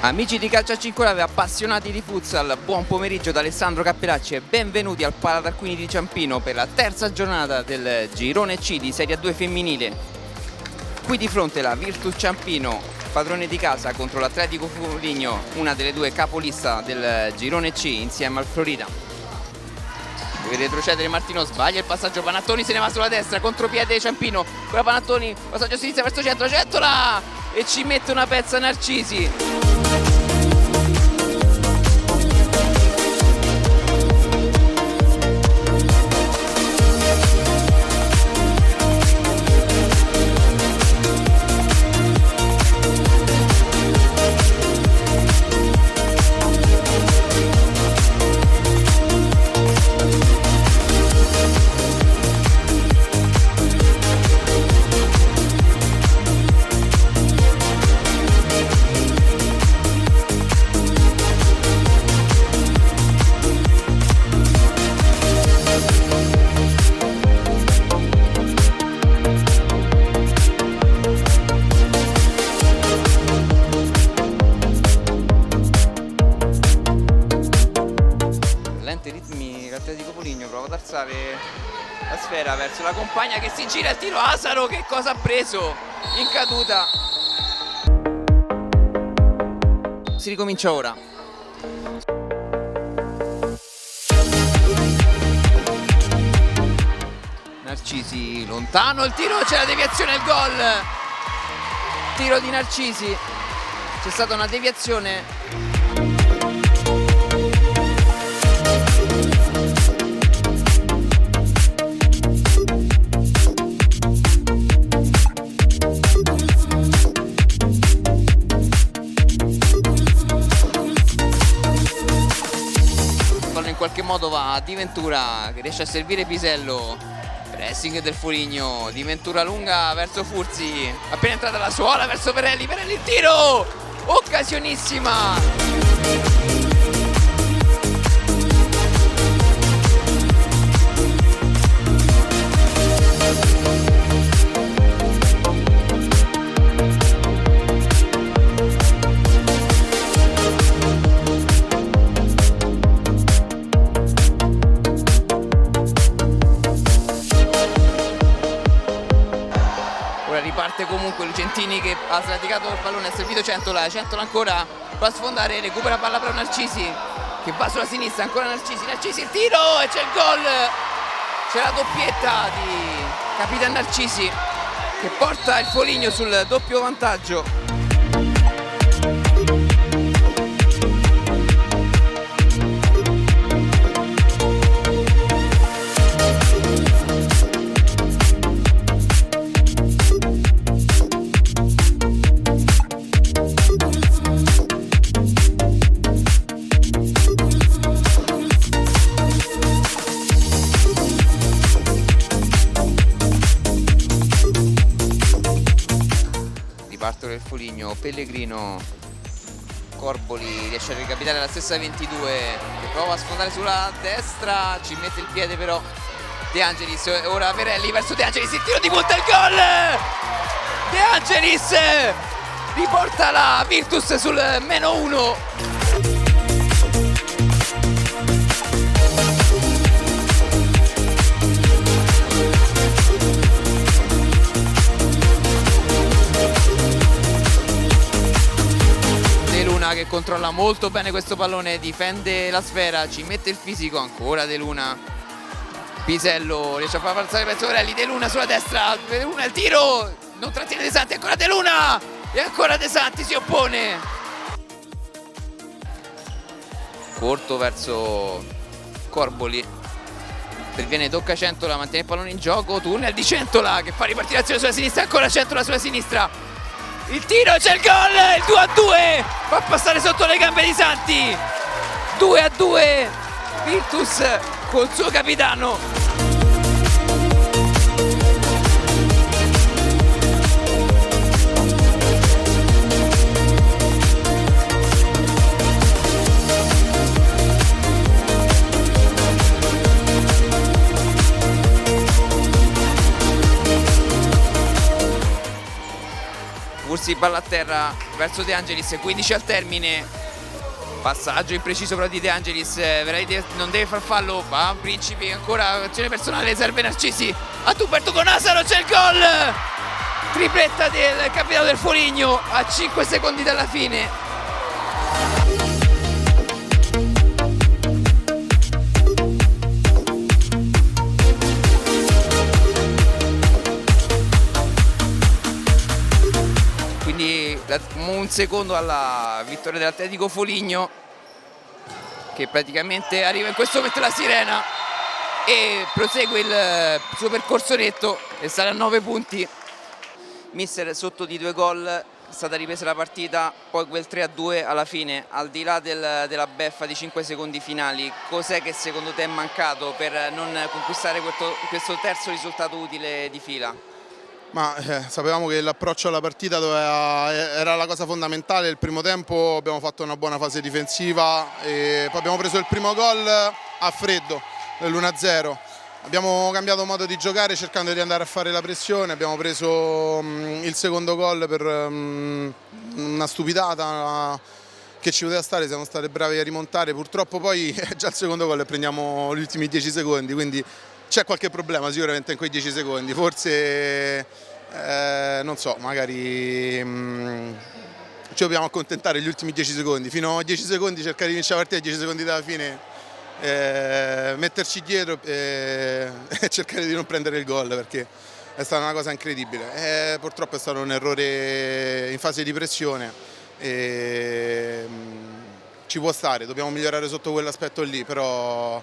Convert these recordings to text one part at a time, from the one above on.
Amici di Calcio a 5 Live, appassionati di futsal, buon pomeriggio da Alessandro Cappellacci e benvenuti al Palatarquini di Ciampino per la terza giornata del Girone C di Serie A2 femminile. Qui di fronte la Virtus Ciampino, padrone di casa, contro l'Atletico Foligno, una delle due capolista del Girone C insieme al Florida. Deve retrocedere Martino, sbaglia il passaggio, Panattoni se ne va sulla destra, contropiede Ciampino, con la Panattoni, passaggio a sinistra verso centro, Centola! E ci mette una pezza Narcisi. Ritmi l'Atletico Foligno prova ad alzare la sfera verso la compagna che si gira il tiro. Asaro che cosa ha preso in caduta. Si ricomincia ora. Narcisi lontano, il tiro, c'è la deviazione, il gol. Tiro di Narcisi, c'è stata una deviazione. In qualche modo va Di Ventura che riesce a servire Pisello, pressing del Foligno, Di Ventura lunga verso Furzi, appena entrata la suola verso Perelli, Perelli il tiro, occasionissima. Riparte comunque Lucentini che ha sradicato il pallone, ha servito Centola, Centola ancora va a sfondare, recupera palla per Narcisi che va sulla sinistra, ancora Narcisi, Narcisi il tiro e c'è il gol, c'è la doppietta di Capitan Narcisi che porta il Foligno sul doppio vantaggio. Parto del Foligno, Pellegrino, Corboli riesce a ricapitare la stessa 22 che prova a sfondare sulla destra, ci mette il piede però De Angelis, ora Perelli verso De Angelis, il tiro di punta, il gol! De Angelis riporta la Virtus sul -1. Che controlla molto bene questo pallone, difende la sfera, ci mette il fisico, ancora De Luna, Pisello riesce a far passare verso Perelli, De Luna sulla destra, De Luna il tiro, non trattiene De Santi, ancora De Luna e ancora De Santi si oppone, corto verso Corboli, perviene, tocca Centola, mantiene il pallone in gioco, tunnel di Centola che fa ripartire l'azione sulla sinistra, ancora Centola sulla sinistra. Il tiro, c'è il gol, il 2-2, fa passare sotto le gambe di Santi, 2-2, Virtus col suo capitano. Ursi palla a terra verso De Angelis, 15 al termine, passaggio impreciso però di De Angelis, veramente non deve far fallo, va Principi, ancora azione personale, serve Narcisi a Tuberto Conasaro, c'è il gol, tripletta del capitano del Foligno a 5 secondi dalla fine. Quindi un secondo alla vittoria dell'Atletico Foligno, che praticamente arriva in questo momento la sirena e prosegue il suo percorso netto e sarà a 9 punti. Mister, sotto di 2 gol, è stata ripresa la partita, poi quel 3-2 alla fine, al di là della beffa di 5 secondi finali, cos'è che secondo te è mancato per non conquistare questo terzo risultato utile di fila? Ma sapevamo che l'approccio alla partita era la cosa fondamentale. Il primo tempo abbiamo fatto una buona fase difensiva e poi abbiamo preso il primo gol a freddo, l'1-0. Abbiamo cambiato modo di giocare cercando di andare a fare la pressione, abbiamo preso il secondo gol per una stupidata che ci poteva stare, siamo stati bravi a rimontare, purtroppo poi è già il secondo gol e prendiamo gli ultimi 10 secondi, quindi c'è qualche problema sicuramente in quei 10 secondi, forse non so, magari ci dobbiamo accontentare gli ultimi 10 secondi, fino a 10 secondi cercare di vincere la partita, 10 secondi dalla fine metterci dietro e cercare di non prendere il gol, perché è stata una cosa incredibile. Purtroppo è stato un errore in fase di pressione e ci può stare, dobbiamo migliorare sotto quell'aspetto lì, però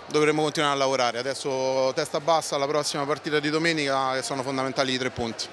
dovremo continuare a lavorare. Adesso testa bassa alla prossima partita di domenica, che sono fondamentali i 3 punti.